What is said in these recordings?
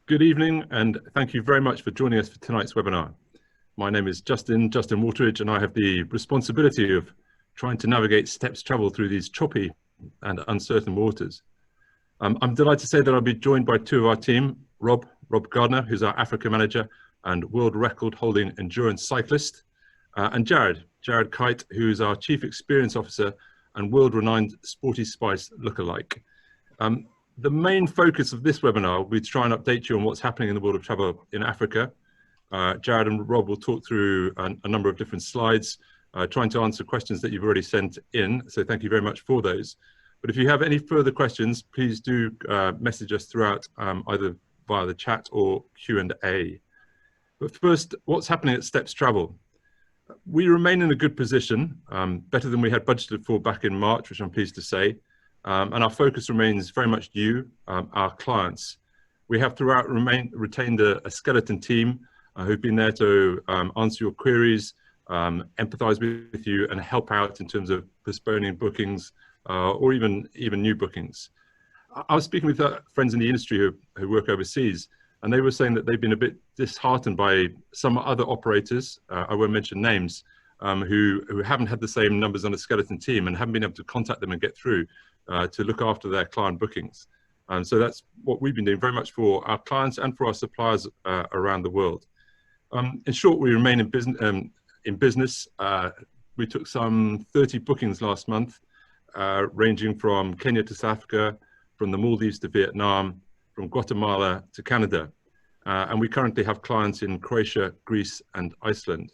Good evening, and thank you very much for joining us for tonight's webinar. My name is Justin Wateridge, and I have the responsibility of trying to navigate STEP's travel through these choppy and uncertain waters. I'm delighted to say that I'll be joined by two of our team, Rob Gardiner, who's our Africa manager and world record holding endurance cyclist, and Jarrod Kyte, who's our chief experience officer and world renowned Sporty Spice lookalike. The main focus of this webinar will be to try and update you on what's happening in the world of travel in Africa. Jarrod and Rob will talk through a number of different slides, trying to answer questions that you've already sent in. So thank you very much for those. But if you have any further questions, please do message us throughout either via the chat or Q&A. But first, what's happening at STEP's Travel? We remain in a good position, better than we had budgeted for back in March, which I'm pleased to say. And our focus remains very much you, our clients. We have throughout retained a skeleton team who've been there to answer your queries, empathize with you, and help out in terms of postponing bookings or even new bookings. I was speaking with friends in the industry who work overseas, and they were saying that they've been a bit disheartened by some other operators, I won't mention names, who haven't had the same numbers on a skeleton team and haven't been able to contact them and get through to look after their client bookings. So that's what we've been doing very much for our clients and for our suppliers around the world. In short, we remain in business. We took some 30 bookings last month, ranging from Kenya to South Africa, from the Maldives to Vietnam, from Guatemala to Canada. And we currently have clients in Croatia, Greece, and Iceland.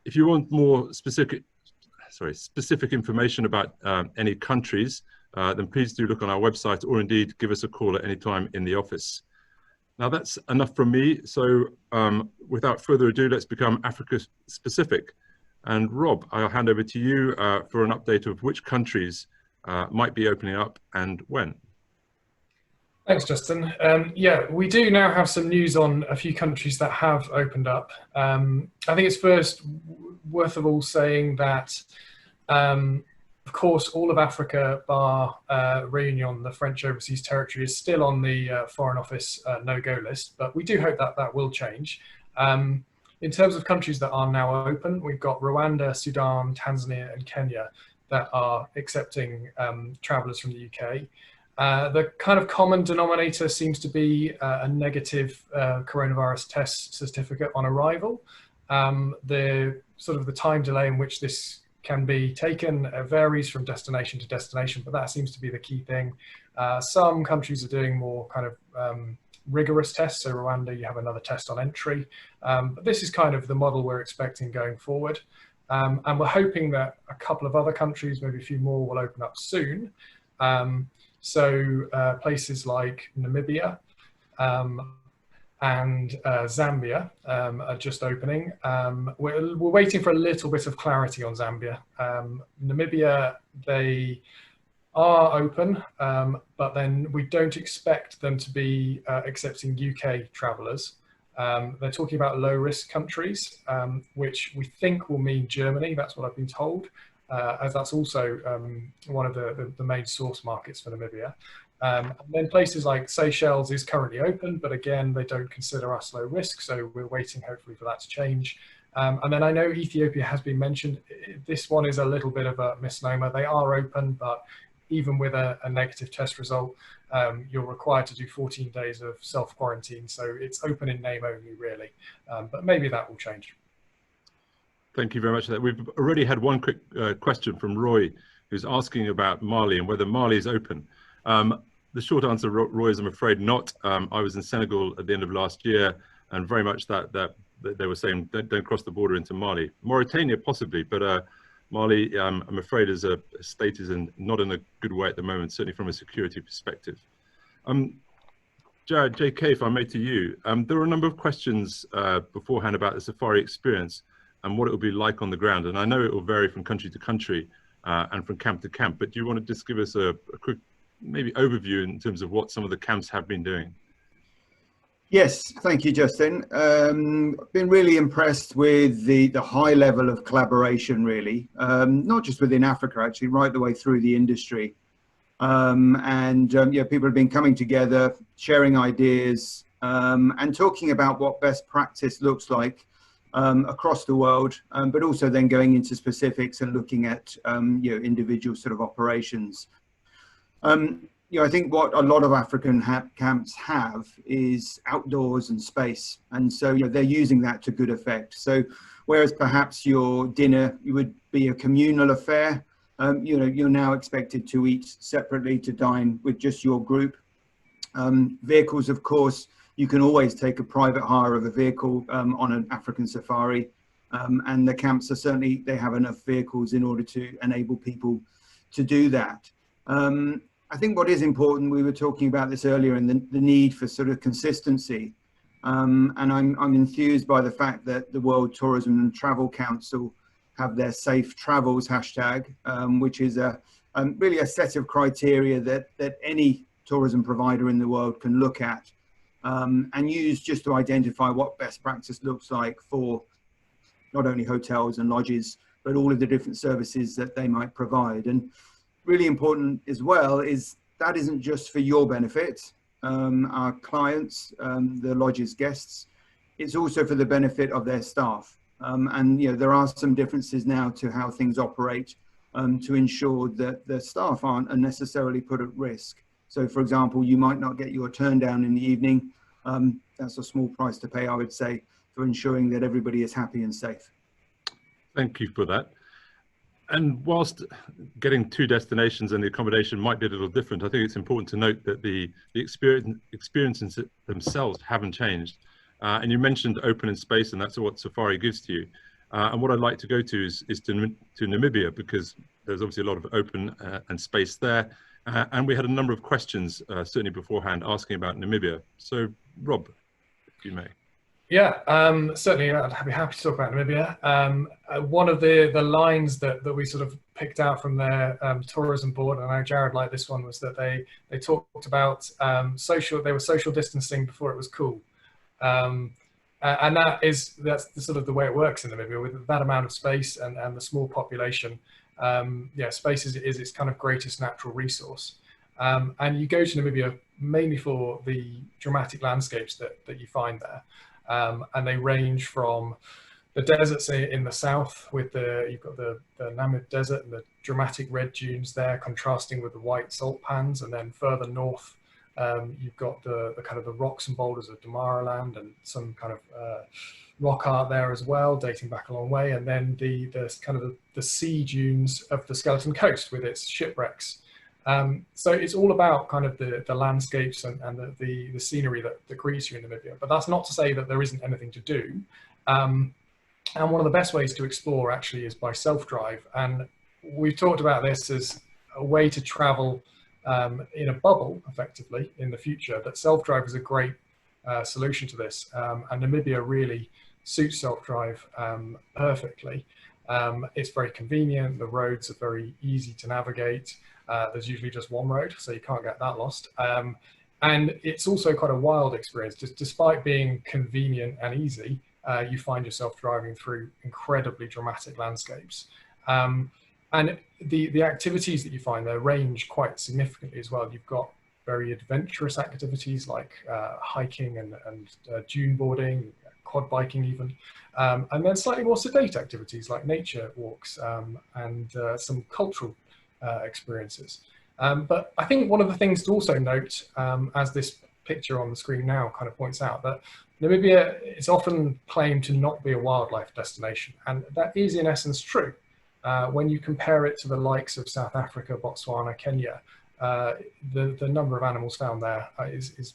If you want more specific information about any countries, then please do look on our website or indeed give us a call at any time in the office. Now that's enough from me. So without further ado, let's become Africa specific. And Rob, I'll hand over to you for an update of which countries might be opening up and when. Thanks, Justin. Yeah, we do now have some news on a few countries that have opened up. I think it's first worth of all saying that, of course, all of Africa, bar Réunion, the French overseas territory, is still on the Foreign Office no-go list, but we do hope that that will change. In terms of countries that are now open, we've got Rwanda, Sudan, Tanzania, and Kenya that are accepting travellers from the UK. The kind of common denominator seems to be a negative coronavirus test certificate on arrival. The time delay in which this can be taken varies from destination to destination, but that seems to be the key thing. Some countries are doing more kind of rigorous tests. So Rwanda, you have another test on entry. But this is kind of the model we're expecting going forward. And we're hoping that a couple of other countries, maybe a few more, will open up soon. So places like Namibia and Zambia are just opening. We're waiting for a little bit of clarity on Zambia. Namibia, they are open, but then we don't expect them to be accepting UK travellers. They're talking about low-risk countries, which we think will mean Germany. That's what I've been told. As that's also one of the main source markets for Namibia. And then places like Seychelles is currently open, but again, they don't consider us low risk, so we're waiting hopefully for that to change. And then I know Ethiopia has been mentioned. This one is a little bit of a misnomer. They are open, but even with a negative test result, you're required to do 14 days of self-quarantine, so it's open in name only, really. But maybe that will change. Thank you very much for that. We've already had one quick question from Roy, who's asking about Mali and whether Mali is open. The short answer, Roy, is I'm afraid not. I was in Senegal at the end of last year, and very much that they were saying don't cross the border into Mali. Mauritania possibly, but Mali, I'm afraid, as a state is not in a good way at the moment, certainly from a security perspective. Jarrod, JK, if I may to you, there were a number of questions beforehand about the safari experience and what it will be like on the ground. And I know it will vary from country to country and from camp to camp, but do you want to just give us a quick maybe overview in terms of what some of the camps have been doing? Yes, thank you, Justin. Been really impressed with the high level of collaboration, really, not just within Africa, actually, right the way through the industry. Yeah, people have been coming together, sharing ideas, and talking about what best practice looks like across the world, but also then going into specifics and looking at individual sort of operations. I think what a lot of African camps have is outdoors and space, and so they're using that to good effect. So whereas perhaps your dinner would be a communal affair, you're now expected to eat separately, to dine with just your group. Vehicles, of course, you can always take a private hire of a vehicle on an African safari, and the camps are certainly, they have enough vehicles in order to enable people to do that. I think what is important, we were talking about this earlier, and the need for sort of consistency. And I'm enthused by the fact that the World Tourism and Travel Council have their Safe Travels hashtag, which is really a set of criteria that any tourism provider in the world can look at and use just to identify what best practice looks like for not only hotels and lodges, but all of the different services that they might provide. And really important as well is that isn't just for your benefit, our clients, the lodge's guests, it's also for the benefit of their staff. And there are some differences now to how things operate to ensure that the staff aren't unnecessarily put at risk. So for example, you might not get your turn down in the evening. That's a small price to pay, I would say, for ensuring that everybody is happy and safe. Thank you for that. And whilst getting to destinations and the accommodation might be a little different, I think it's important to note that the experiences themselves haven't changed. And you mentioned open in space, and that's what Safari gives to you. And what I'd like to go to is to Namibia, because there's obviously a lot of open and space there. And we had a number of questions, certainly beforehand, asking about Namibia. So, Rob, if you may. Yeah, certainly I'd be happy to talk about Namibia. One of the lines that we sort of picked out from their tourism board, and I know Jarrod liked this one, was that they talked about they were social distancing before it was cool. And that's the sort of the way it works in Namibia with that amount of space and the small population. Space is its kind of greatest natural resource. And you go to Namibia mainly for the dramatic landscapes that you find there. And they range from the deserts in the south with you've got the Namib Desert and the dramatic red dunes there contrasting with the white salt pans, and then further north you've got the kind of the rocks and boulders of Damaraland and some kind of rock art there as well, dating back a long way, and then the kind of the sea dunes of the Skeleton Coast with its shipwrecks. So it's all about kind of the landscapes and the scenery that greets you in Namibia. But that's not to say that there isn't anything to do. And one of the best ways to explore actually is by self-drive. And we've talked about this as a way to travel in a bubble, effectively, in the future. But self-drive is a great solution to this. And Namibia really suits self-drive perfectly. It's very convenient. The roads are very easy to navigate. There's usually just one road, so you can't get that lost. And it's also quite a wild experience. Despite being convenient and easy, you find yourself driving through incredibly dramatic landscapes. And the activities that you find there range quite significantly as well. You've got very adventurous activities like hiking and dune boarding, quad biking even, and then slightly more sedate activities like nature walks and some cultural experiences. But I think one of the things to also note, as this picture on the screen now kind of points out, that Namibia is often claimed to not be a wildlife destination, and that is in essence true. When you compare it to the likes of South Africa, Botswana, Kenya, the number of animals found there is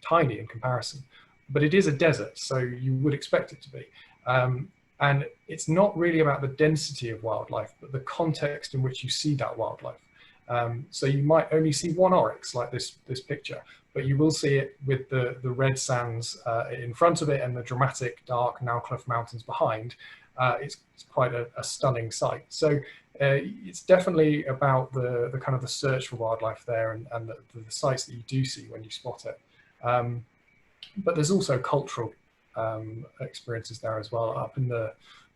tiny in comparison. But it is a desert, so you would expect it to be. And it's not really about the density of wildlife, but the context in which you see that wildlife. So you might only see one oryx like this picture, but you will see it with the red sands in front of it and the dramatic dark Naukluft Mountains behind. It's quite a stunning sight. So it's definitely about the kind of the search for wildlife there and the sights that you do see when you spot it. But there's also cultural experiences there as well. Up in the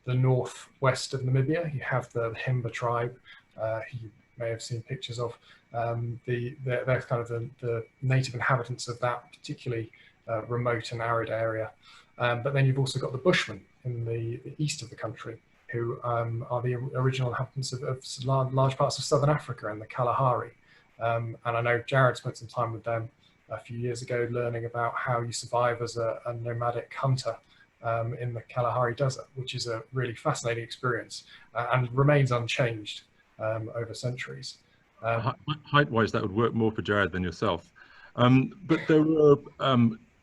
northwest of Namibia, you have the Himba tribe, who you may have seen pictures of. They're kind of the native inhabitants of that particularly remote and arid area. But then you've also got the Bushmen in the east of the country, who are the original inhabitants of large parts of southern Africa and the Kalahari. And I know Jarrod spent some time with them a few years ago learning about how you survive as a nomadic hunter in the Kalahari Desert, which is a really fascinating experience and remains unchanged over centuries. Height-wise, that would work more for Jarrod than yourself. But there were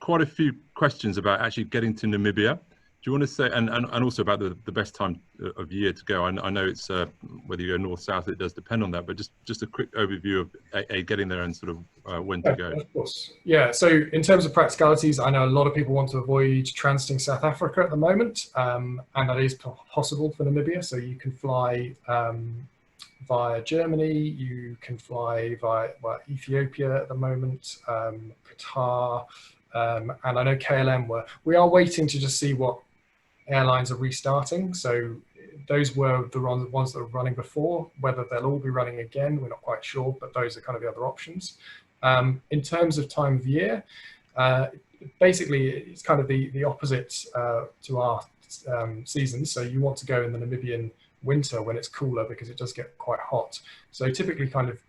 quite a few questions about actually getting to Namibia. Do you want to say, and also about the best time of year to go? I know it's whether you go north, south, it does depend on that, but just a quick overview of getting there and sort of when to go. Of course. Yeah, so in terms of practicalities, I know a lot of people want to avoid transiting South Africa at the moment, and that is possible for Namibia. So you can fly via Germany, you can fly via Ethiopia at the moment, Qatar, and I know KLM we are waiting to just see what airlines are restarting. So those were the ones that were running before. Whether they'll all be running again, we're not quite sure, but those are kind of the other options. In terms of time of year, basically it's kind of the opposite to our seasons. So you want to go in the Namibian winter when it's cooler, because it does get quite hot. So typically kind of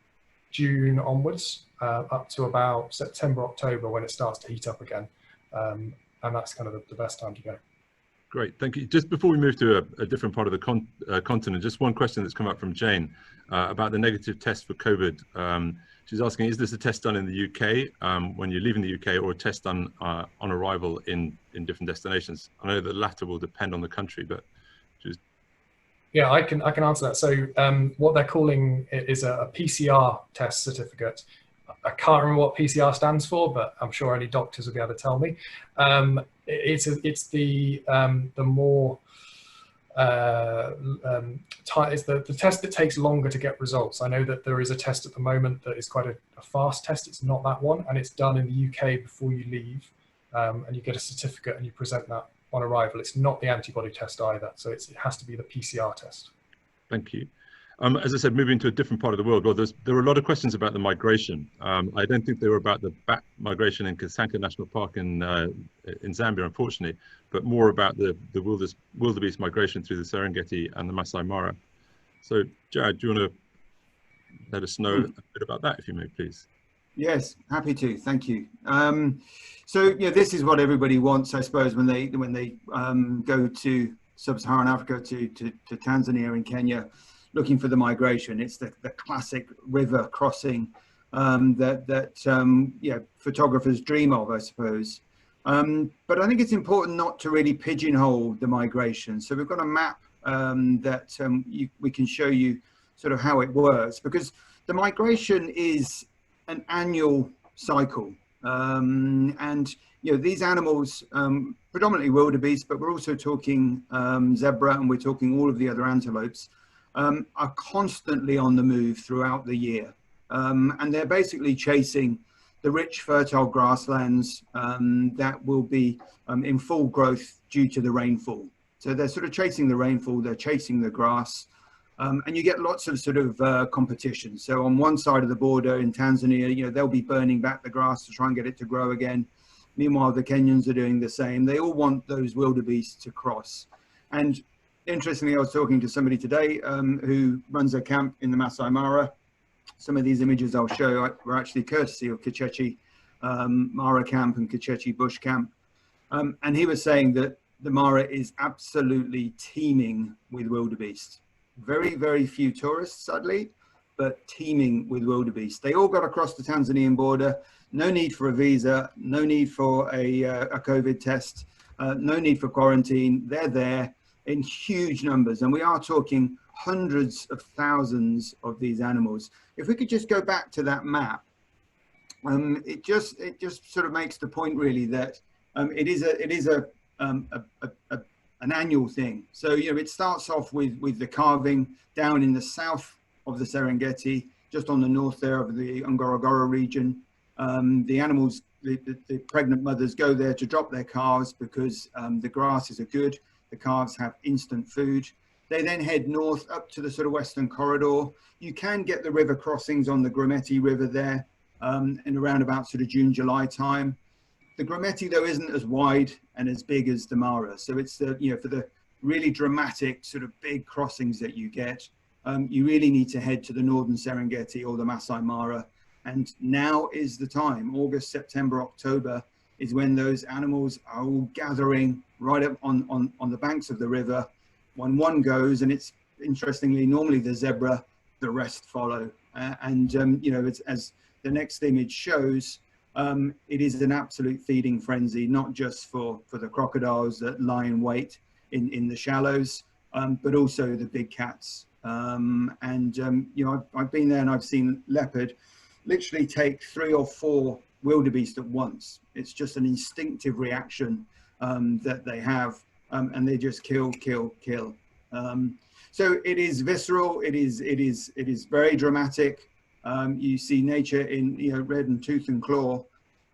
June onwards, up to about September, October, when it starts to heat up again. And that's kind of the best time to go. Great, thank you. Just before we move to a different part of the continent, just one question that's come up from Jane about the negative test for COVID. She's asking, is this a test done in the UK when you're leaving the UK, or a test done on arrival in different destinations? I know the latter will depend on the country, but just... Yeah, I can answer that. So what they're calling it is a PCR test certificate. I can't remember what PCR stands for, but I'm sure any doctors will be able to tell me. It's the more it's the test that takes longer to get results. I know that there is a test at the moment that is quite a fast test. It's not that one, and it's done in the UK before you leave, and you get a certificate and you present that on arrival. It's not the antibody test either, so it has to be the PCR test. Thank you. As I said, moving to a different part of the world, well, there were a lot of questions about the migration. I don't think they were about the bat migration in Kasanka National Park in Zambia, unfortunately, but more about the wildebeest migration through the Serengeti and the Masai Mara. So, Jarrod, do you want to let us know a bit about that, if you may, please? Yes, happy to. Thank you. So, yeah, this is what everybody wants, I suppose, when they go to sub-Saharan Africa, to Tanzania and Kenya, looking for the migration. It's the classic river crossing that photographers dream of, I suppose. But I think it's important not to really pigeonhole the migration. So we've got a map that we can show you sort of how it works, because the migration is an annual cycle. And these animals, predominantly wildebeest, but we're also talking zebra, and we're talking all of the other antelopes, are constantly on the move throughout the year. And they're basically chasing the rich, fertile grasslands that will be in full growth due to the rainfall. So they're sort of chasing the rainfall, they're chasing the grass, and you get lots of sort of competition. So on one side of the border in Tanzania, they'll be burning back the grass to try and get it to grow again. Meanwhile, the Kenyans are doing the same. They all want those wildebeest to cross. And interestingly, I was talking to somebody today who runs a camp in the Masai Mara. Some of these images I'll show were actually courtesy of Kachechi Mara Camp and Kachechi Bush Camp. And he was saying that the Mara is absolutely teeming with wildebeest. Very, very few tourists, sadly, but teeming with wildebeest. They all got across the Tanzanian border. No need for a visa, no need for a COVID test, no need for quarantine. They're there in huge numbers, and we are talking hundreds of thousands of these animals. If we could just go back to that map, it just sort of makes the point really that it is an annual thing. So it starts off with the calving down in the south of the Serengeti, just on the north there of the Ngorongoro region. The animals, the pregnant mothers go there to drop their calves because the grasses are good. The calves have instant food. They then head north up to the sort of western corridor. You can get the river crossings on the Grumeti River there in around about sort of June, July time. The Grumeti, though, isn't as wide and as big as the Mara. So it's the, for the really dramatic sort of big crossings that you get, you really need to head to the northern Serengeti or the Masai Mara. And now is the time. August, September, October is when those animals are all gathering right up on the banks of the river. When one goes, and it's interestingly, normally the zebra, the rest follow. It's, as the next image shows, it is an absolute feeding frenzy, not just for the crocodiles that lie in wait in the shallows, but also the big cats. I've been there and I've seen leopard literally take 3 or 4 wildebeest at once. It's just an instinctive reaction that they have, and they just kill. So it is visceral. It is very dramatic. You see nature in red and tooth and claw,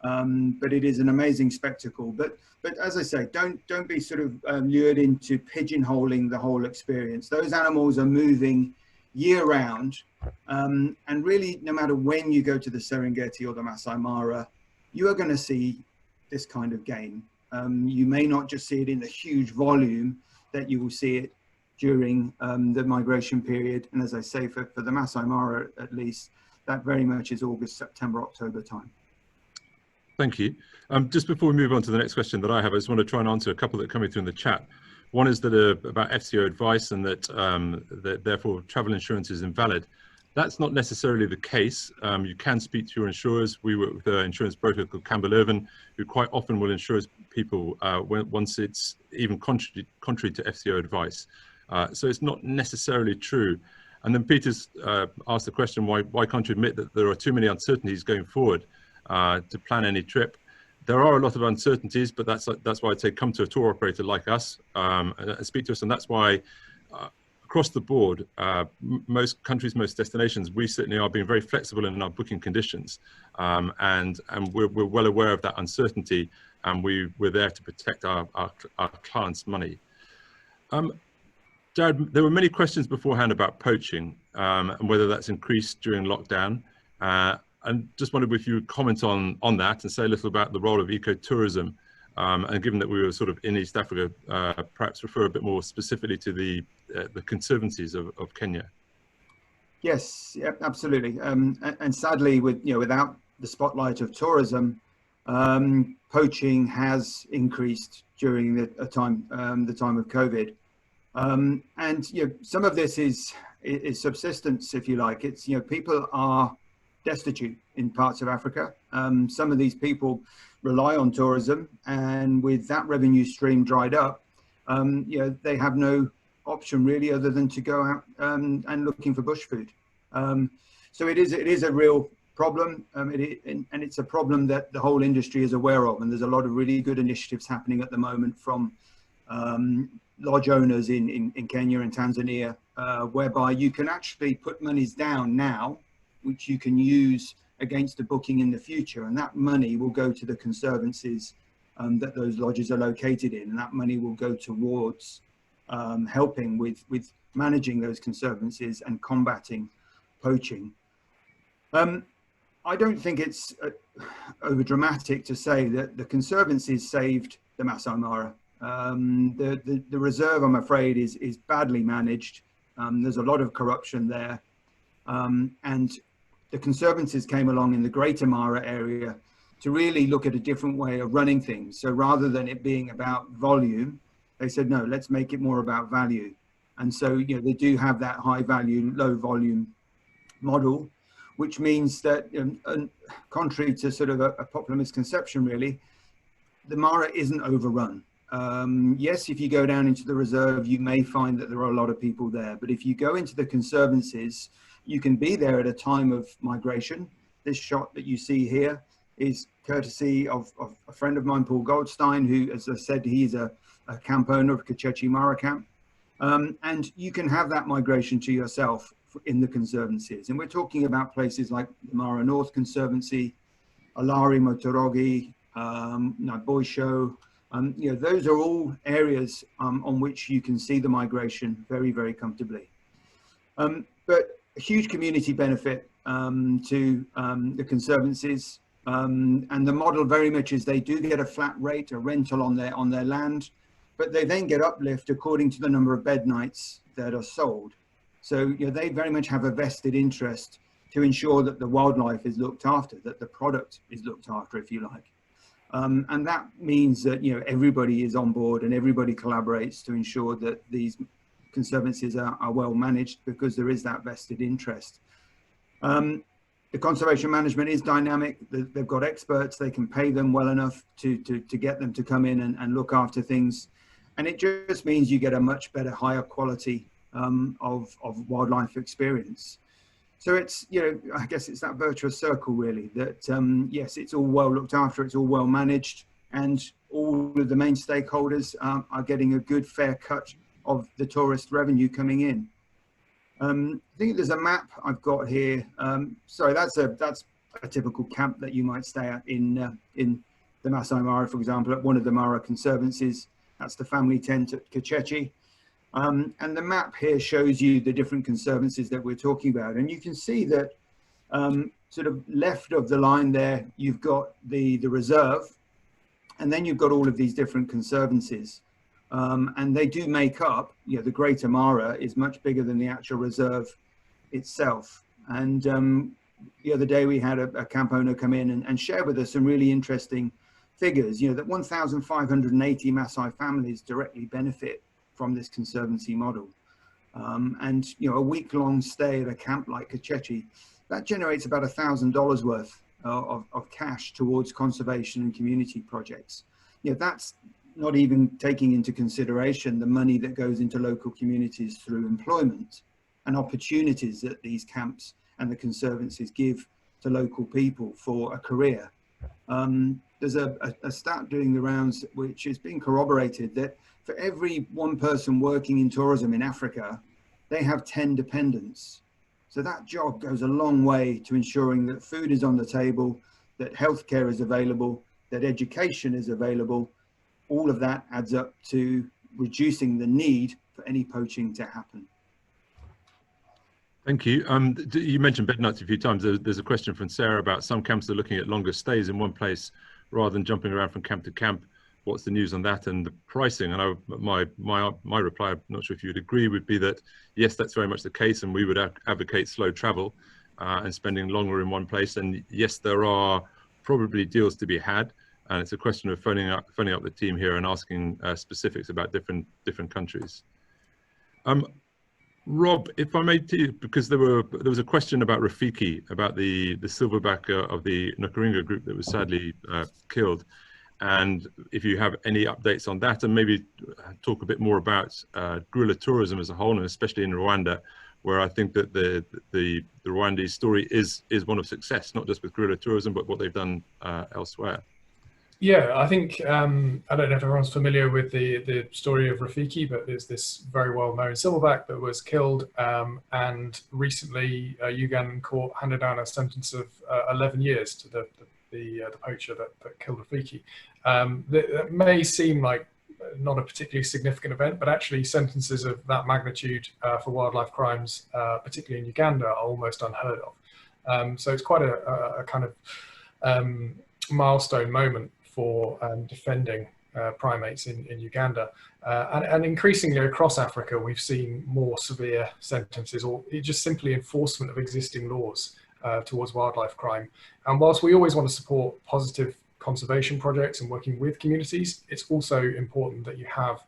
but it is an amazing spectacle. But as I say, don't be sort of lured into pigeonholing the whole experience. Those animals are moving year round, and really, no matter when you go to the Serengeti or the Masai Mara, you are going to see this kind of game. You may not just see it in the huge volume that you will see it during the migration period. And as I say, for the Masai Mara, at least, that very much is August, September, October time. Thank you. Just before we move on to the next question that I have, I just want to try and answer a couple that are coming through in the chat. One is that about FCO advice and that therefore travel insurance is invalid. That's not necessarily the case. You can speak to your insurers. We work with an insurance broker called Campbell Irvin, who quite often will insure people once it's even contrary to FCO advice. So it's not necessarily true. And then Peter's asked the question, why can't you admit that there are too many uncertainties going forward to plan any trip? There are a lot of uncertainties, but that's why I'd say come to a tour operator like us and speak to us. And that's why across the board, most countries, most destinations, we certainly are being very flexible in our booking conditions. And we're well aware of that uncertainty, and we're there to protect our clients' money. Jarrod, there were many questions beforehand about poaching and whether that's increased during lockdown. And just wondered if you would comment on that and say a little about the role of ecotourism. And given that we were sort of in East Africa, perhaps refer a bit more specifically to the conservancies of Kenya. Yes, yeah, absolutely. And sadly, without the spotlight of tourism, poaching has increased during the time of COVID. And some of this is subsistence, if you like. It's people are destitute in parts of Africa. Some of these people rely on tourism, and with that revenue stream dried up, they have no option really other than to go out and looking for bush food. So it is a real problem, and it's a problem that the whole industry is aware of. And there's a lot of really good initiatives happening at the moment from lodge owners in Kenya and Tanzania, whereby you can actually put monies down now, which you can use against a booking in the future, and that money will go to the conservancies that those lodges are located in, and that money will go towards helping with managing those conservancies and combating poaching. I don't think it's over dramatic to say that the conservancies saved the Masai Mara. The reserve, I'm afraid, is badly managed. There's a lot of corruption there, and the conservancies came along in the Greater Mara area to really look at a different way of running things. So rather than it being about volume, they said, no, let's make it more about value. And so, they do have that high value, low volume model, which means that, contrary to sort of a popular misconception, really, the Mara isn't overrun. Yes, if you go down into the reserve, you may find that there are a lot of people there. But if you go into the conservancies, you can be there at a time of migration. This shot that you see here is courtesy of a friend of mine, Paul Goldstein, who, as I said, he's a camp owner of Kachechi Mara Camp. And you can have that migration to yourself in the conservancies. And we're talking about places like the Mara North Conservancy, Alari, Motorogi, Naboisho. Those are all areas on which you can see the migration very, very comfortably. But a huge community benefit to the conservancies. And the model very much is they do get a flat rate, a rental on their land, but they then get uplift according to the number of bed nights that are sold. So they very much have a vested interest to ensure that the wildlife is looked after, that the product is looked after, if you like. And that means that everybody is on board and everybody collaborates to ensure that these conservancies are well managed, because there is that vested interest. The conservation management is dynamic. They've got experts. They can pay them well enough to get them to come in and look after things. And it just means you get a much better, higher quality of wildlife experience. So it's, I guess it's that virtuous circle really, that yes, it's all well looked after, it's all well managed, and all of the main stakeholders are getting a good fair cut of the tourist revenue coming in. I think there's a map I've got here. Sorry, that's a typical camp that you might stay at in the Masai Mara, for example, at one of the Mara conservancies. That's the family tent at Kyte. And the map here shows you the different conservancies that we're talking about. And you can see that sort of left of the line there, you've got the reserve, and then you've got all of these different conservancies. And they do make up, the Greater Mara is much bigger than the actual reserve itself. And the other day we had a camp owner come in and share with us some really interesting figures, that 1,580 Maasai families directly benefit from this conservancy model. And a week-long stay at a camp like Kyte, that generates about $1,000 worth of cash towards conservation and community projects. That's not even taking into consideration the money that goes into local communities through employment and opportunities that these camps and the conservancies give to local people for a career. There's a stat doing the rounds which is being corroborated that for every one person working in tourism in Africa, they have 10 dependents. So that job goes a long way to ensuring that food is on the table, that healthcare is available, that education is available. All of that adds up to reducing the need for any poaching to happen. Thank you. You mentioned bed nights a few times. There's a question from Sarah about some camps are looking at longer stays in one place rather than jumping around from camp to camp. What's the news on that and the pricing? And my reply, I'm not sure if you'd agree, would be that yes, that's very much the case, and we would advocate slow travel and spending longer in one place. And yes, there are probably deals to be had, and it's a question of phoning up the team here and asking specifics about different countries. Rob, if I may, too, because there was a question about Rafiki, about the silverback of the Nkuringa group that was sadly killed. And if you have any updates on that, and maybe talk a bit more about guerrilla tourism as a whole, and especially in Rwanda, where I think that the Rwandese story is one of success, not just with guerrilla tourism, but what they've done elsewhere. Yeah, I think, I don't know if everyone's familiar with the story of Rafiki, but there's this very well-known silverback that was killed, and recently a Ugandan court handed down a sentence of 11 years to the poacher that killed Rafiki. That may seem like not a particularly significant event, but actually sentences of that magnitude for wildlife crimes, particularly in Uganda, are almost unheard of. So it's quite a kind of milestone moment for defending primates in Uganda. And increasingly across Africa, we've seen more severe sentences, or just simply enforcement of existing laws towards wildlife crime. And whilst we always want to support positive conservation projects and working with communities, it's also important that you have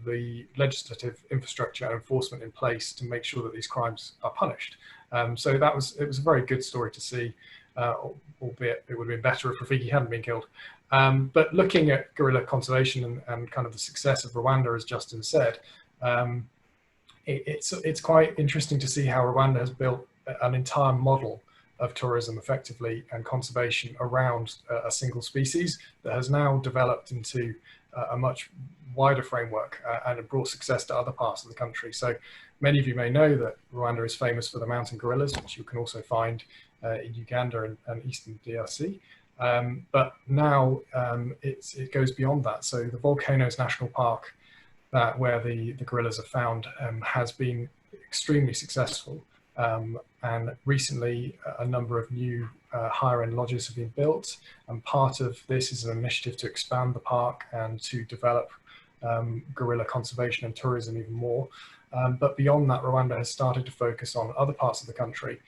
the legislative infrastructure and enforcement in place to make sure that these crimes are punished. So it was a very good story to see, albeit it would have been better if Rafiki hadn't been killed. But looking at guerrilla conservation and kind of the success of Rwanda, as Justin said, it's quite interesting to see how Rwanda has built an entire model of tourism effectively and conservation around a single species that has now developed into a much wider framework and brought success to other parts of the country. So many of you may know that Rwanda is famous for the mountain gorillas, which you can also find in Uganda and Eastern DRC. But now it goes beyond that. So the Volcanoes National Park, where the gorillas are found, has been extremely successful. And recently, a number of new higher-end lodges have been built, and part of this is an initiative to expand the park and to develop gorilla conservation and tourism even more. But beyond that, Rwanda has started to focus on other parts of the country,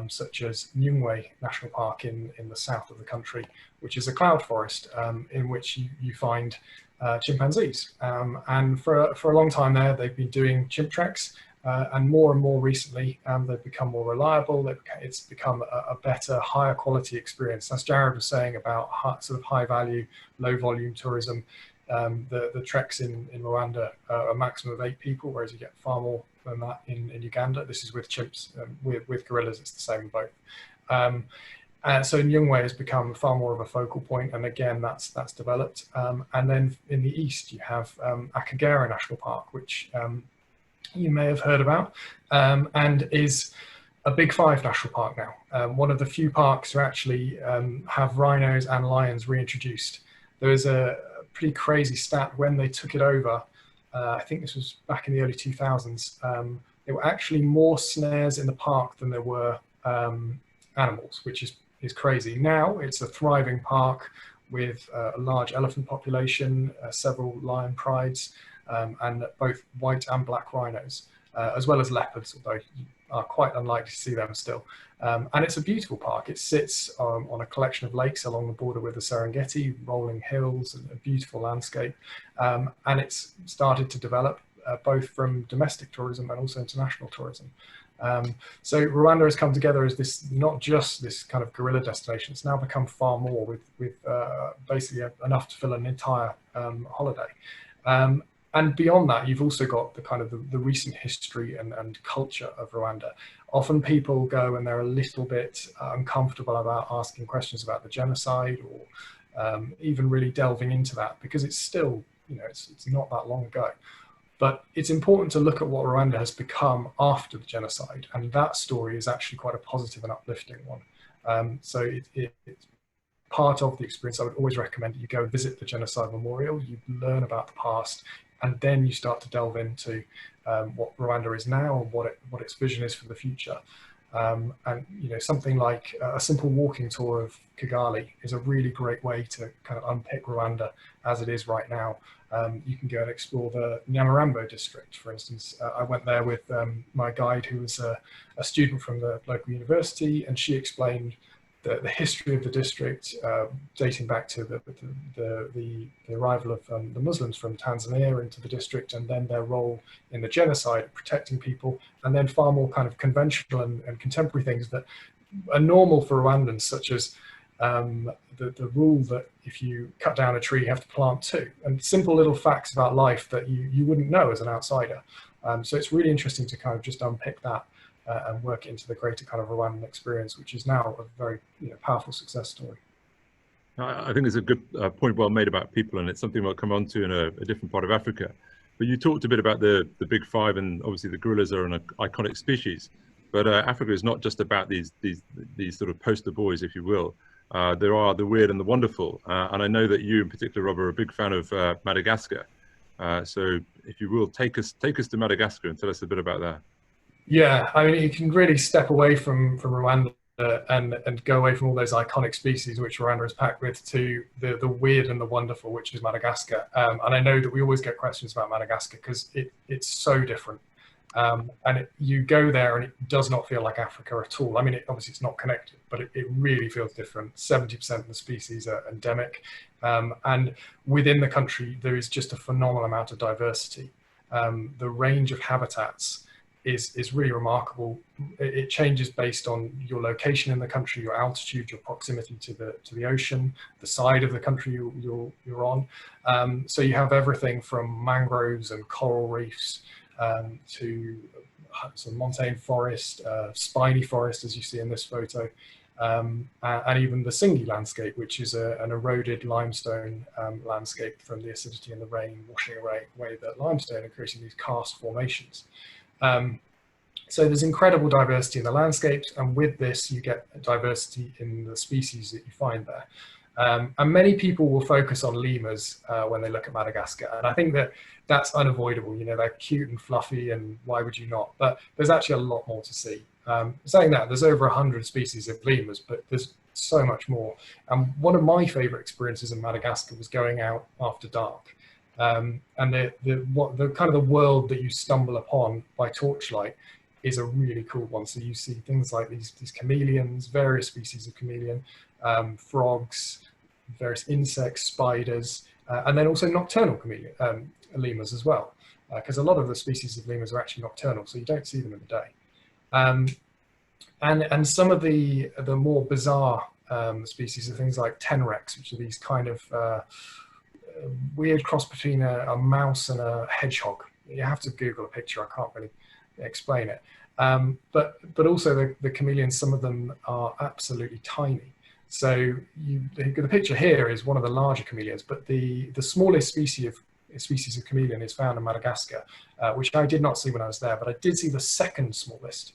such as Nyungwe National Park in the south of the country, which is a cloud forest in which you find chimpanzees. And for a long time there, they've been doing chimp treks, and more recently, they've become more reliable. It's become a better, higher quality experience. As Jarrod was saying about sort of high value, low volume tourism, the treks in Rwanda are a maximum of 8 people, whereas you get far more than that in Uganda. This is with chimps. With gorillas, it's the same in both. So Nyungwe has become far more of a focal point, and again, that's developed. And then in the east, you have Akagera National Park, which you may have heard about, and is a Big Five national park now. One of the few parks to actually have rhinos and lions reintroduced. There was a pretty crazy stat when they took it over. I think this was back in the early 2000s. There were actually more snares in the park than there were animals, which is crazy. Now it's a thriving park with a large elephant population, several lion prides, and both white and black rhinos, as well as leopards, although you are quite unlikely to see them still. And it's a beautiful park. It sits on a collection of lakes along the border with the Serengeti, rolling hills, and a beautiful landscape. And it's started to develop both from domestic tourism and also international tourism. So Rwanda has come together as this, not just this kind of gorilla destination, it's now become far more with basically enough to fill an entire holiday. And beyond that, you've also got the kind of the recent history and culture of Rwanda. Often people go and they're a little bit uncomfortable about asking questions about the genocide, or even really delving into that, because it's still, you know, it's not that long ago. But it's important to look at what Rwanda has become after the genocide, and that story is actually quite a positive and uplifting one. So it's part of the experience. I would always recommend that you go and visit the Genocide Memorial, you learn about the past, and then you start to delve into what Rwanda is now and what its vision is for the future. And you know, something like a simple walking tour of Kigali is a really great way to kind of unpick Rwanda as it is right now. You can go and explore the Nyamirambo district, for instance. I went there with my guide, who was a student from the local university, and she explained the history of the district, dating back to the arrival of the Muslims from Tanzania into the district, and then their role in the genocide, protecting people, and then far more kind of conventional and contemporary things that are normal for Rwandans, such as the rule that if you cut down a tree, you have to plant 2, and simple little facts about life that you wouldn't know as an outsider. So it's really interesting to kind of just unpick that and work it into the greater kind of Rwandan experience, which is now a very powerful success story. I think it's a good point well made about people, and it's something we'll come on to in a different part of Africa. But you talked a bit about the Big Five, and obviously the gorillas are an iconic species. But Africa is not just about these sort of poster boys, if you will. There are the weird and the wonderful, and I know that you in particular, Rob, are a big fan of Madagascar. So if you will, take us to Madagascar and tell us a bit about that. Yeah, I mean, you can really step away from Rwanda and go away from all those iconic species which Rwanda is packed with, to the weird and the wonderful, which is Madagascar. And I know that we always get questions about Madagascar because it's so different. And you go there and it does not feel like Africa at all. I mean, obviously it's not connected, but it really feels different. 70% of the species are endemic. And within the country, there is just a phenomenal amount of diversity. The range of habitats is really remarkable. It changes based on your location in the country, your altitude, your proximity to the ocean, the side of the country you're on. So you have everything from mangroves and coral reefs to some montane forest, spiny forest, as you see in this photo, and even the Singi landscape, which is an eroded limestone landscape from the acidity and the rain washing away the limestone and creating these karst formations. So there's incredible diversity in the landscapes, and with this you get diversity in the species that you find there. And many people will focus on lemurs when they look at Madagascar, and I think that's unavoidable. You know, they're cute and fluffy, and why would you not? But there's actually a lot more to see. Saying that, there's over 100 species of lemurs, but there's so much more. And one of my favorite experiences in Madagascar was going out after dark. And the kind of the world that you stumble upon by torchlight is a really cool one. So you see things like these chameleons, various species of chameleon, frogs, various insects, spiders, and then also nocturnal chameleon, lemurs as well, because a lot of the species of lemurs are actually nocturnal, so you don't see them in the day. And some of the more bizarre species are things like tenrecs, which are these kind of weird cross between a mouse and a hedgehog. You have to Google a picture, I can't really explain it. But also the chameleons, some of them are absolutely tiny. So the picture here is one of the larger chameleons, but the smallest species of chameleon is found in Madagascar, which I did not see when I was there, but I did see the second smallest,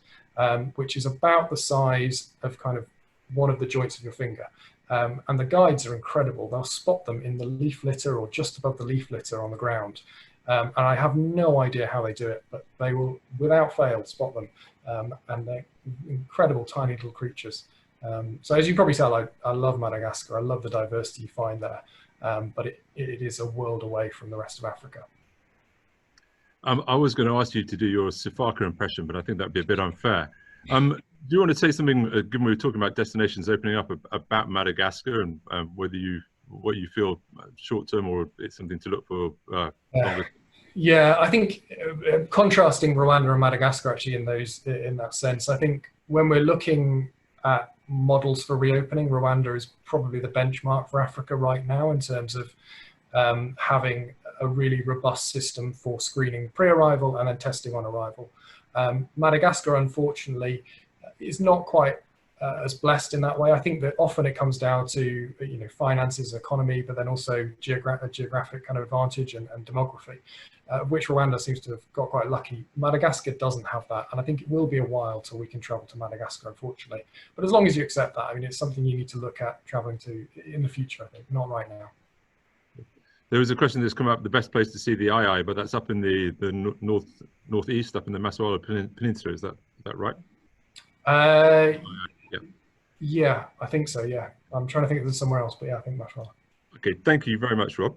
which is about the size of kind of one of the joints of your finger. And the guides are incredible. They'll spot them in the leaf litter or just above the leaf litter on the ground. And I have no idea how they do it, but they will, without fail, spot them. And they're incredible, tiny little creatures. So as you probably tell, I love Madagascar. I love the diversity you find there. But it is a world away from the rest of Africa. I was going to ask you to do your Sifaka impression, but I think that'd be a bit unfair. Do you want to say something, given we were talking about destinations opening up, about Madagascar and what you feel short term, or it's something to look for longer? Yeah, I think contrasting Rwanda and Madagascar actually in that sense, I think when we're looking at models for reopening, Rwanda is probably the benchmark for Africa right now in terms of having a really robust system for screening pre-arrival and then testing on arrival. Madagascar, unfortunately, is not quite as blessed in that way. I think that often it comes down to finances, economy, but then also geographic kind of advantage and demography, which Rwanda seems to have got quite lucky. Madagascar doesn't have that, and I think it will be a while till we can travel to Madagascar, unfortunately. But as long as you accept that, I mean, it's something you need to look at traveling to in the future, I think, not right now. There was a question that's come up, the best place to see the eye, but that's up in the northeast, up in the Maswala Peninsula. Is that right? Yeah, I think so. Yeah, I'm trying to think if there's somewhere else, but yeah, I think Maswala. Okay, thank you very much, Rob.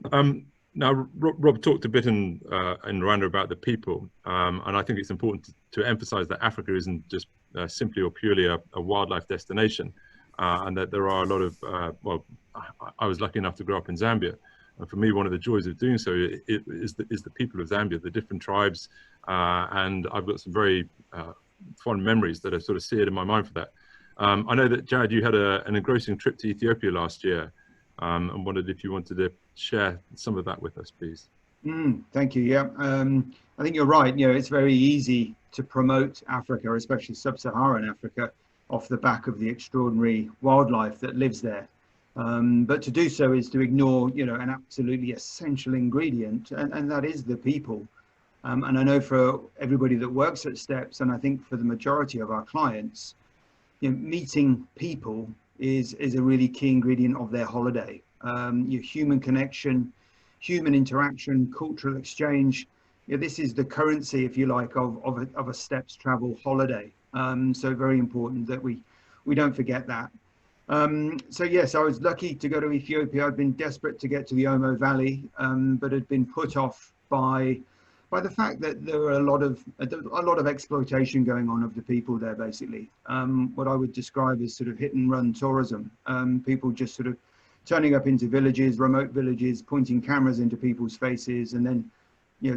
Now, Rob talked a bit in Rwanda about the people, and I think it's important to emphasize that Africa isn't just simply or purely a wildlife destination, and that there are a lot of, well, I was lucky enough to grow up in Zambia. And for me, one of the joys of doing so is the people of Zambia, the different tribes, and I've got some very fond memories that are sort of seared in my mind for that. I know that, Jarrod, you had an engrossing trip to Ethiopia last year, and wondered if you wanted to share some of that with us, please. Thank you. Yeah, I think you're right. It's very easy to promote Africa, especially sub-Saharan Africa, off the back of the extraordinary wildlife that lives there. But to do so is to ignore, an absolutely essential ingredient, and that is the people. And I know for everybody that works at STEPS, and I think for the majority of our clients, meeting people is a really key ingredient of their holiday. Your human connection, human interaction, cultural exchange. This is the currency, if you like, of a STEPS travel holiday. So very important that we don't forget that. So yes, I was lucky to go to Ethiopia. I'd been desperate to get to the Omo Valley, but had been put off by the fact that there were a lot of exploitation going on of the people there, basically. What I would describe as sort of hit and run tourism. People just sort of turning up into villages, remote villages, pointing cameras into people's faces, and then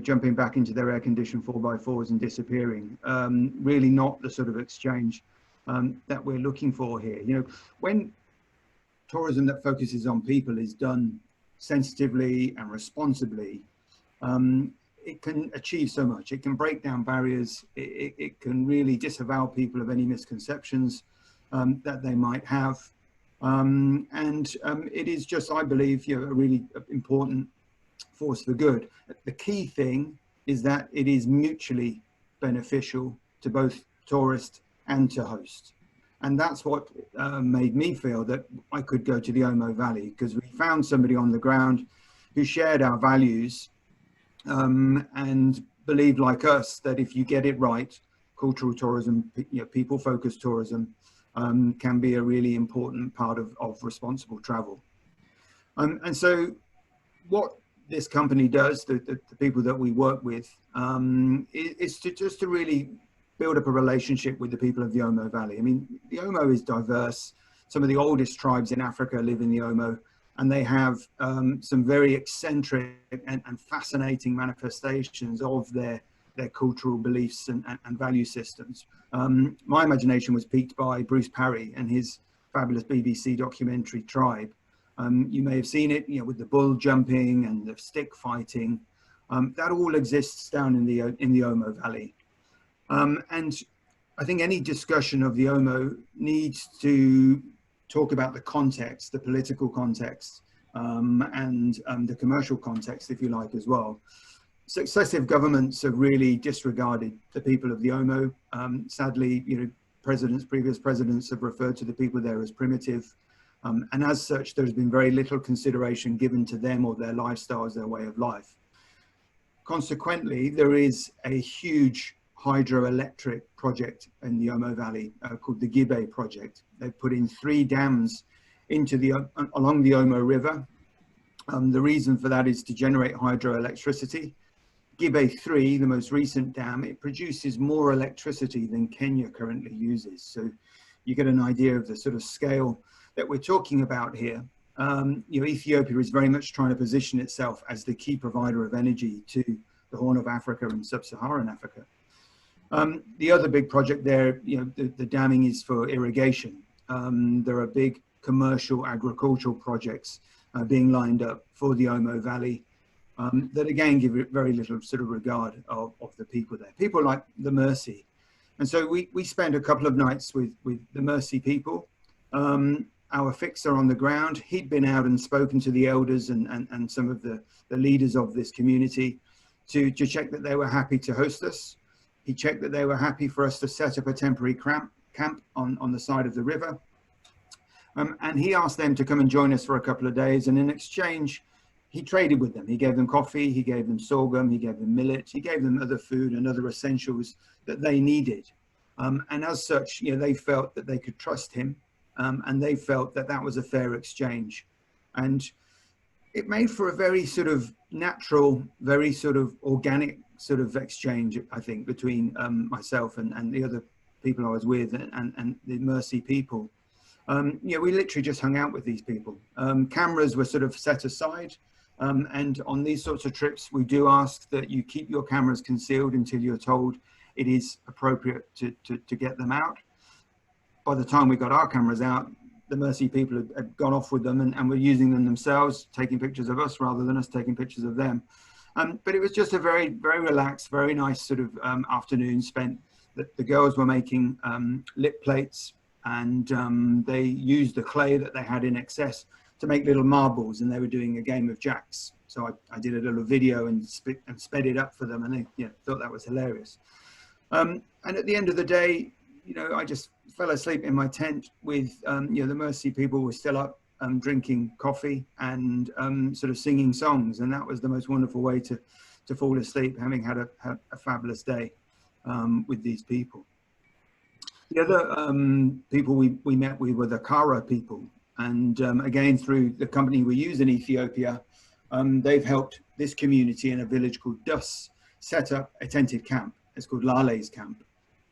jumping back into their air-conditioned 4x4s and disappearing. Really not the sort of exchange that we're looking for here. When tourism that focuses on people is done sensitively and responsibly, it can achieve so much. It can break down barriers. It can really disavow people of any misconceptions that they might have. It is just, I believe, a really important force for good. The key thing is that it is mutually beneficial to both tourists and to host. And that's what made me feel that I could go to the Omo Valley, because we found somebody on the ground who shared our values and believed, like us, that if you get it right, cultural tourism, people-focused tourism, can be a really important part of responsible travel. And so what this company does, the people that we work with, is to really build up a relationship with the people of the Omo Valley. I mean, the Omo is diverse. Some of the oldest tribes in Africa live in the Omo, and they have some very eccentric and fascinating manifestations of their cultural beliefs and value systems. My imagination was piqued by Bruce Parry and his fabulous BBC documentary Tribe. You may have seen it, with the bull jumping and the stick fighting. That all exists down in the Omo Valley. And I think any discussion of the Omo needs to talk about the context, the political context, and the commercial context, if you like, as well. Successive governments have really disregarded the people of the Omo. Sadly, previous presidents have referred to the people there as primitive. And as such, there's been very little consideration given to them or their lifestyles, their way of life. Consequently, there is a huge hydroelectric project in the Omo Valley called the Gibe project. They've put in 3 dams along the Omo River. The reason for that is to generate hydroelectricity. Gibe 3, the most recent dam, it produces more electricity than Kenya currently uses. So you get an idea of the sort of scale that we're talking about here. Ethiopia is very much trying to position itself as the key provider of energy to the Horn of Africa and Sub-Saharan Africa. The other big project there, the damming is for irrigation. There are big commercial agricultural projects being lined up for the Omo Valley that again give it very little sort of regard of the people there. People like the Mercy. And so we spent a couple of nights with the Mercy people. Our fixer on the ground, he'd been out and spoken to the elders and some of the leaders of this community to check that they were happy to host us. He checked that they were happy for us to set up a temporary camp on the side of the river. And he asked them to come and join us for a couple of days. And in exchange, he traded with them. He gave them coffee, he gave them sorghum, he gave them millet, he gave them other food and other essentials that they needed. And as such, they felt that they could trust him. And they felt that that was a fair exchange. And it made for a very sort of natural, very sort of organic sort of exchange, I think, between myself and the other people I was with and the Mercy people. We literally just hung out with these people. Cameras were sort of set aside. And on these sorts of trips, we do ask that you keep your cameras concealed until you're told it is appropriate to get them out. By the time we got our cameras out, the Mercy people had gone off with them and were using them themselves, taking pictures of us rather than us taking pictures of them. But it was just a very, very relaxed, very nice sort of afternoon spent. The girls were making lip plates, and they used the clay that they had in excess to make little marbles, and they were doing a game of jacks. So I did a little video and sped it up for them, and they thought that was hilarious. And at the end of the day, I just fell asleep in my tent with, the Mercy people were still up drinking coffee and sort of singing songs. And that was the most wonderful way to fall asleep, having had a fabulous day with these people. The other people we met with were the Kara people. And again, through the company we use in Ethiopia, they've helped this community in a village called Dus set up a tented camp. It's called Lale's camp.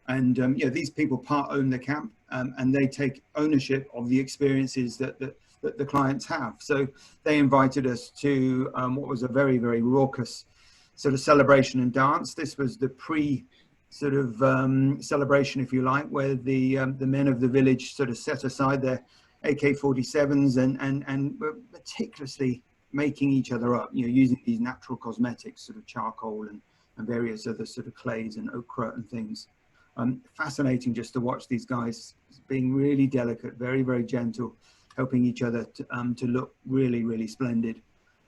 And these people part own the camp, and they take ownership of the experiences that the clients have. So they invited us to what was a very, very raucous sort of celebration and dance. This was the sort of celebration, if you like, where the men of the village sort of set aside their AK-47s and were meticulously making each other up, using these natural cosmetics, sort of charcoal and various other sort of clays and ochre and things. Fascinating just to watch these guys being really delicate, very, very gentle, helping each other to look really, really splendid.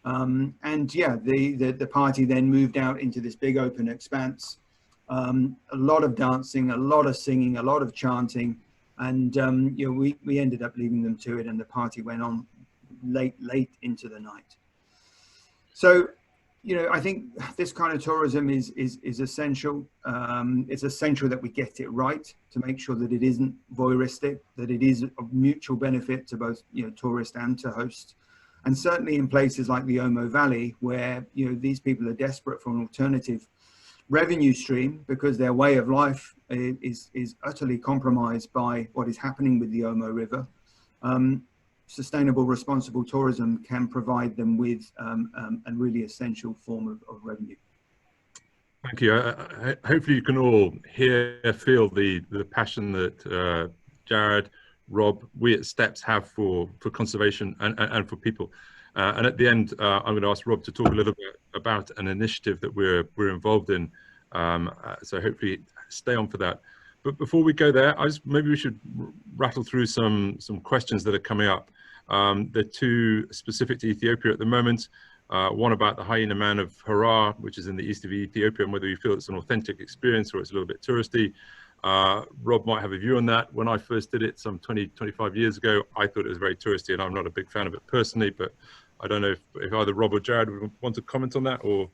The party then moved out into this big open expanse. A lot of dancing, a lot of singing, a lot of chanting. And we ended up leaving them to it, and the party went on late into the night. So I think this kind of tourism is essential. It's essential that we get it right to make sure that it isn't voyeuristic, that it is of mutual benefit to both tourist and to host. And certainly in places like the Omo Valley, where these people are desperate for an alternative revenue stream because their way of life is utterly compromised by what is happening with the Omo River. Sustainable, responsible tourism can provide them with a really essential form of revenue. Thank you. Hopefully you can all feel the passion that Jarrod, Rob, we at Steps have for conservation and for people. And at the end, I'm going to ask Rob to talk a little bit about an initiative that we're involved in. So hopefully stay on for that. But before we go there, maybe we should rattle through some questions that are coming up. There are two specific to Ethiopia at the moment. One about the hyena man of Harar, which is in the east of Ethiopia, and whether you feel it's an authentic experience or it's a little bit touristy. Rob might have a view on that. When I first did it some 25 years ago, I thought it was very touristy, and I'm not a big fan of it personally, but I don't know if either Rob or Jarrod would want to comment on that or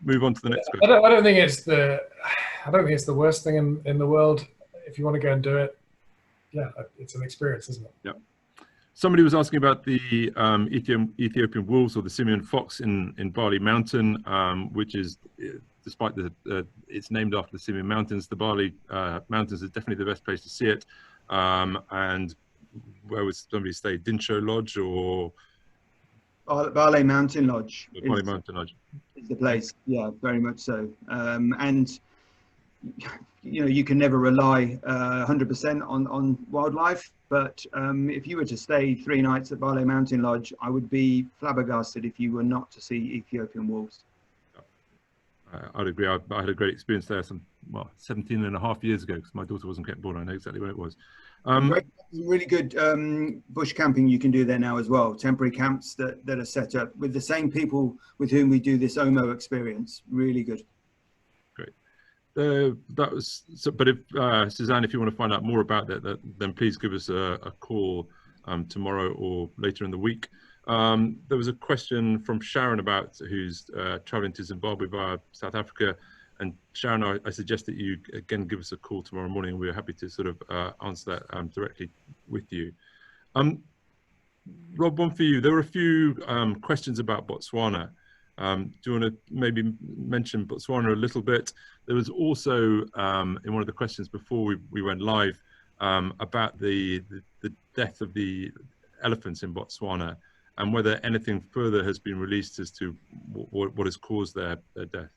move on to the next question. I don't think it's the worst thing in the world. If you want to go and do it, yeah, it's an experience, isn't it? Yeah. Somebody was asking about the Ethiopian wolves or the simian fox in Bali Mountain, which is, despite it's named after the Simian Mountains, the Bali Mountains is definitely the best place to see it. And where would somebody stay? Dinsho Lodge or? Bali Mountain Lodge. Bali Mountain Lodge is the place. Yeah, very much so. And you can never rely 100% on wildlife. But if you were to stay 3 nights at Bali Mountain Lodge, I would be flabbergasted if you were not to see Ethiopian wolves. I'd agree. I had a great experience there 17 and a half years ago, because my daughter wasn't kept born. I know exactly when it was. Really good bush camping you can do there now as well. Temporary camps that are set up with the same people with whom we do this OMO experience. Really good. Great. That was so, but if Suzanne, if you want to find out more about that, then please give us a call tomorrow or later in the week. There was a question from Sharon about who's traveling to Zimbabwe via South Africa, and Sharon, I suggest that you again give us a call tomorrow morning. We're happy to sort of answer that directly with you. Rob, one for you. There were a few questions about Botswana. Do you want to maybe mention Botswana a little bit? There was also in one of the questions before we went live about the death of the elephants in Botswana, and whether anything further has been released as to what has caused their death.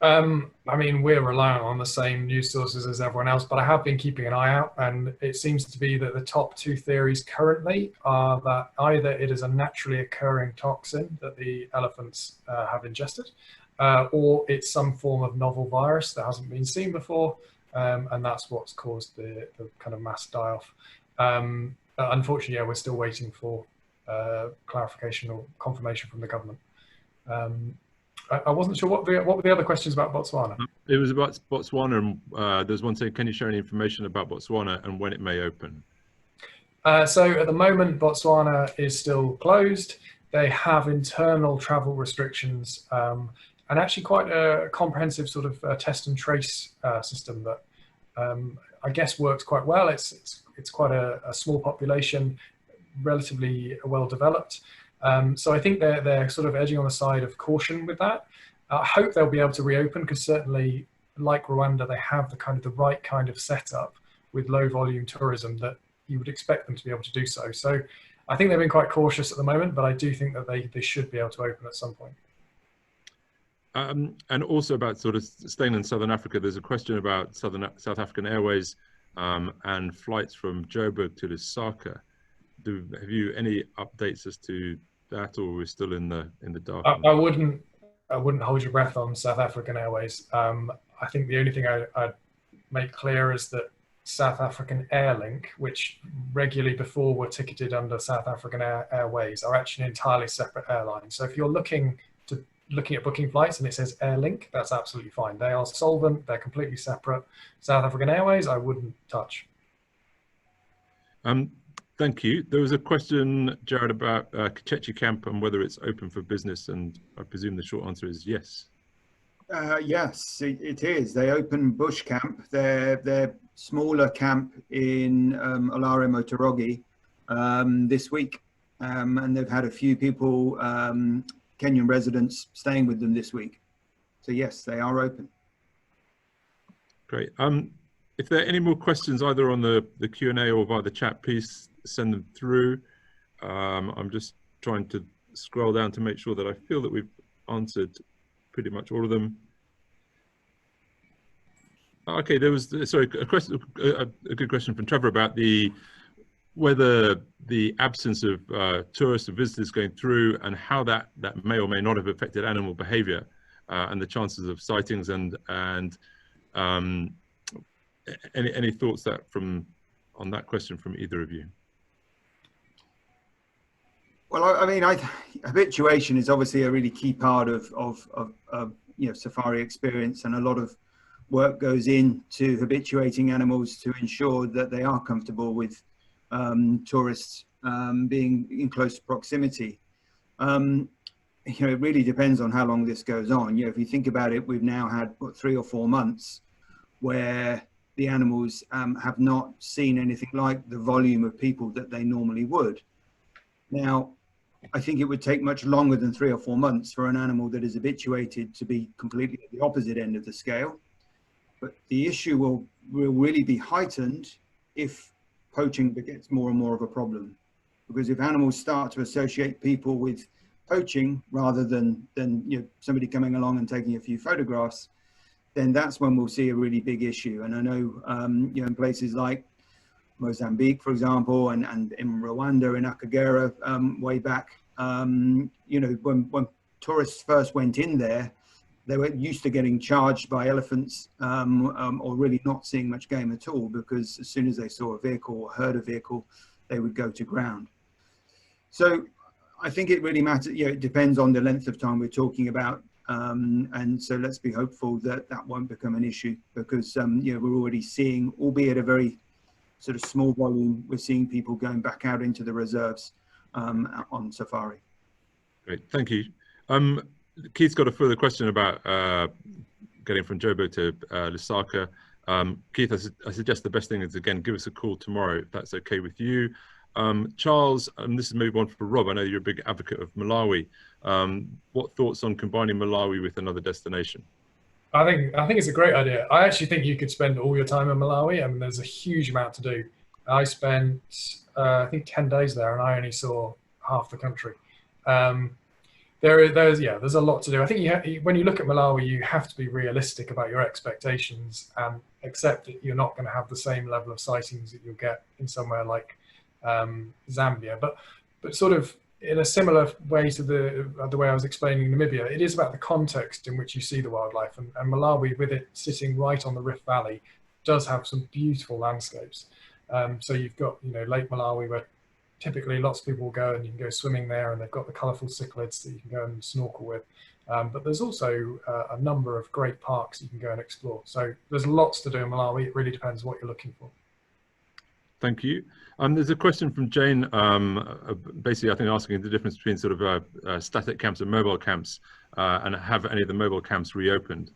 I mean, we're reliant on the same news sources as everyone else, but I have been keeping an eye out, and it seems to be that the top 2 theories currently are that either it is a naturally occurring toxin that the elephants have ingested, or it's some form of novel virus that hasn't been seen before, and that's what's caused the kind of mass die-off. Unfortunately, yeah, we're still waiting for clarification or confirmation from the government. I wasn't sure what were the other questions about Botswana. It was about Botswana, and there's one saying, can you share any information about Botswana and when it may open? So at the moment, Botswana is still closed. They have internal travel restrictions, and actually quite a comprehensive sort of test and trace system that I guess works quite well. It's quite a small population, relatively well developed. So I think they're sort of edging on the side of caution with that. I hope they'll be able to reopen, because certainly, like Rwanda, they have the right kind of setup with low volume tourism that you would expect them to be able to do so. So I think they've been quite cautious at the moment, but I do think that they should be able to open at some point. And also about sort of staying in Southern Africa, there's a question about South African Airways and flights from Joburg to Lusaka. Have you any updates as to that, or we're still in the dark? I wouldn't hold your breath on South African Airways. I think the only thing I'd make clear is that South African Airlink, which regularly before were ticketed under South African Airways, are actually an entirely separate airline. So if you're looking at booking flights and it says Airlink, that's absolutely fine. They are solvent. They're completely separate. South African Airways, I wouldn't touch. Thank you. There was a question, Jarrod, about Kyte camp and whether it's open for business, and I presume the short answer is yes. Yes, it is. They open bush camp, their smaller camp in Olare Motorogi this week. And they've had a few people, Kenyan residents, staying with them this week. So yes, they are open. Great. If there are any more questions, either on the Q&A or via the chat, please send them through. I'm just trying to scroll down to make sure that I feel that we've answered pretty much all of them. Okay, there was, sorry, a good question from Trevor about whether the absence of tourists and visitors going through and how that may or may not have affected animal behavior and the chances of sightings, and any thoughts on that question from either of you? Well, I mean, habituation is obviously a really key part of safari experience, and a lot of work goes into habituating animals to ensure that they are comfortable with tourists being in close proximity. It really depends on how long this goes on. If you think about it, we've now had 3 or 4 months where the animals have not seen anything like the volume of people that they normally would. Now, I think it would take much longer than 3 or 4 months for an animal that is habituated to be completely at the opposite end of the scale. But the issue will really be heightened if poaching gets more and more of a problem. Because if animals start to associate people with poaching rather than somebody coming along and taking a few photographs, then that's when we'll see a really big issue. And I know, in places like Mozambique, for example, and in Rwanda, in Akagera, way back, when tourists first went in there, they were used to getting charged by elephants or really not seeing much game at all, because as soon as they saw a vehicle or heard a vehicle, they would go to ground. So I think it really matters. It depends on the length of time we're talking about. And so let's be hopeful that that won't become an issue, because we're already seeing, albeit a very sort of small volume, we're seeing people going back out into the reserves on safari. Great, thank you. Keith's got a further question about getting from Jobo to Lusaka. Keith, I suggest the best thing is, again, give us a call tomorrow, if that's okay with you. Charles, and this is maybe one for Rob, I know you're a big advocate of Malawi. What thoughts on combining Malawi with another destination? I think it's a great idea. I actually think you could spend all your time in Malawi. I mean, there's a huge amount to do. I spent, I think, 10 days there, and I only saw half the country. There's a lot to do. I think when you look at Malawi, you have to be realistic about your expectations and accept that you're not going to have the same level of sightings that you'll get in somewhere like Zambia. But sort of in a similar way to the way I was explaining Namibia, it is about the context in which you see the wildlife. And Malawi, with it sitting right on the Rift Valley, does have some beautiful landscapes. So you've got Lake Malawi, where typically lots of people will go, and you can go swimming there, and they've got the colourful cichlids that you can go and snorkel with. But there's also a number of great parks you can go and explore. So there's lots to do in Malawi. It really depends what you're looking for. Thank you. There's a question from Jane, basically I think asking the difference between sort of static camps and mobile camps, and have any of the mobile camps reopened?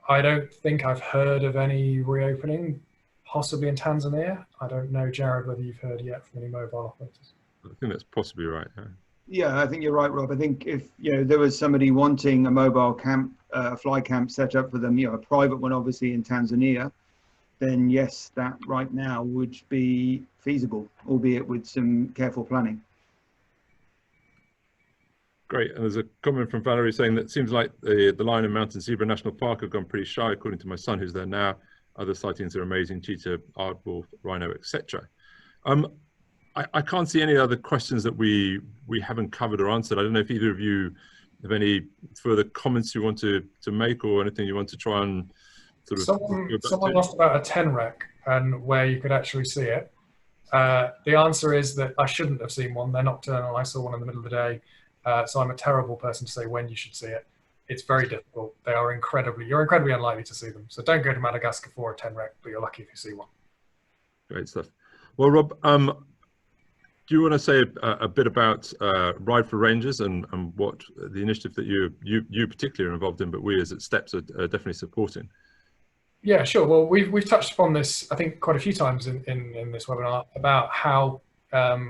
I don't think I've heard of any reopening, possibly in Tanzania. I don't know, Jarrod, whether you've heard yet from any mobile operators. I think that's possibly right. Yeah, I think you're right, Rob. I think if there was somebody wanting a mobile camp, a fly camp set up for them, a private one, obviously in Tanzania, then yes, that right now would be feasible, albeit with some careful planning. Great. And there's a comment from Valerie saying that it seems like the lion and mountain zebra national park have gone pretty shy, according to my son who's there now. Other sightings are amazing: cheetah, aardwolf, rhino, etc. I can't see any other questions that we haven't covered or answered. I don't know if either of you have any further comments you want to make, or anything you want to try and sort of... Someone asked about a 10 rec and where you could actually see it. The answer is that I shouldn't have seen one. They're nocturnal. I saw one in the middle of the day. So I'm a terrible person to say when you should see it. It's very difficult. You're incredibly unlikely to see them. So don't go to Madagascar for a 10 rec, but you're lucky if you see one. Great stuff. Well, Rob, do you want to say a bit about Ride for Rangers and what the initiative that you particularly are involved in, but we as at Steps are definitely supporting? Yeah, sure. Well, we've touched upon this, I think, quite a few times in this webinar about how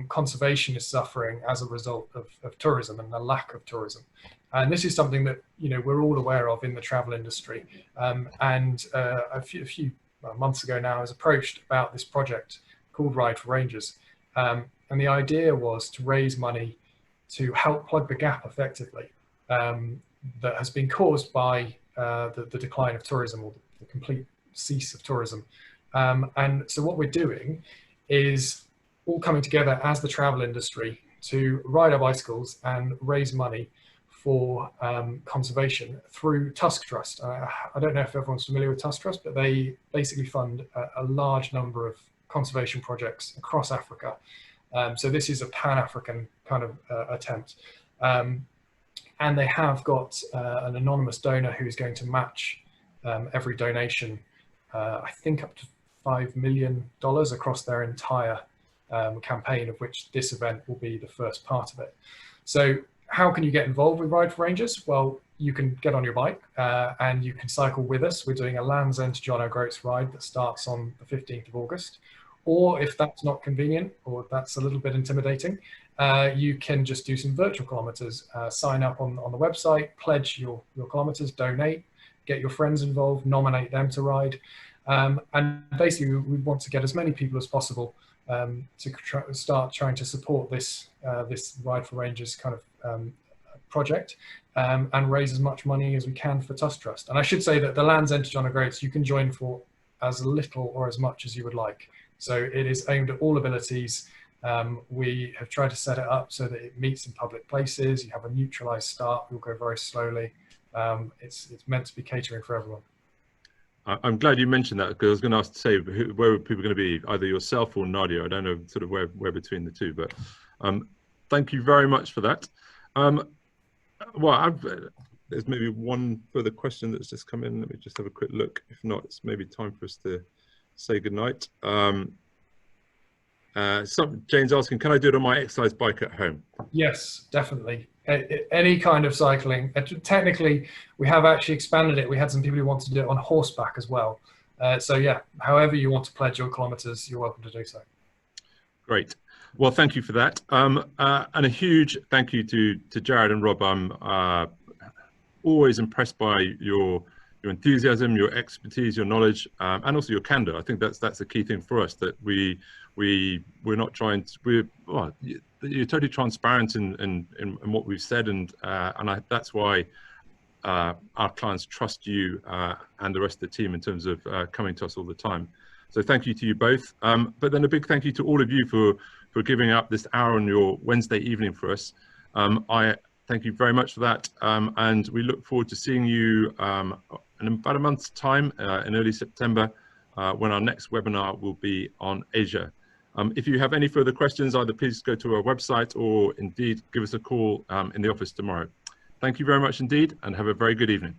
conservation is suffering as a result of tourism and the lack of tourism. And this is something that, you know, we're all aware of in the travel industry. A few months ago now, I was approached about this project called Ride for Rangers. And the idea was to raise money to help plug the gap effectively that has been caused by the decline of tourism, or the complete cease of tourism. And so what we're doing is all coming together as the travel industry to ride our bicycles and raise money for conservation through Tusk Trust. I don't know if everyone's familiar with Tusk Trust, but they basically fund a large number of conservation projects across Africa. So this is a Pan-African kind of attempt. And they have got an anonymous donor who's going to match every donation, I think up to $5 million across their entire campaign, of which this event will be the first part of it. So how can you get involved with Ride for Rangers? Well, you can get on your bike and you can cycle with us. We're doing a Land's End to John O'Groats ride that starts on the 15th of August. Or if that's not convenient, or that's a little bit intimidating, you can just do some virtual kilometers, sign up on the website, pledge your kilometers, donate, get your friends involved, nominate them to ride. And basically we want to get as many people as possible to start trying to support this Ride for Rangers kind of project and raise as much money as we can for Tusk Trust. And I should say that the Land's End to John O'Groats you can join for as little or as much as you would like. So it is aimed at all abilities. We have tried to set it up so that it meets in public places. You have a neutralized start. You'll go very slowly. It's meant to be catering for everyone. I'm glad you mentioned that, because I was going to ask to say where are people going to be, either yourself or Nadia. I don't know sort of where between the two, but thank you very much for that. Well, there's maybe one further question that's just come in. Let me just have a quick look. If not, it's maybe time for us to say goodnight. Jane's asking, can I do it on my exercise bike at home? Yes, definitely. Any kind of cycling. Technically, we have actually expanded it. We had some people who wanted to do it on horseback as well. So yeah, however you want to pledge your kilometers, you're welcome to do so. Great. Well, thank you for that. And a huge thank you to Jarrod and Rob. I'm always impressed by your enthusiasm, your expertise, your knowledge, and also your candor. I think that's a key thing for us, that we're not trying to, you're totally transparent in what we've said, and that's why our clients trust you and the rest of the team in terms of coming to us all the time. So thank you to you both. But then a big thank you to all of you for giving up this hour on your Wednesday evening for us. I thank you very much for that, and we look forward to seeing you in about a month's time, in early September, when our next webinar will be on Asia. If you have any further questions, either please go to our website or indeed give us a call in the office tomorrow. Thank you very much indeed, and have a very good evening.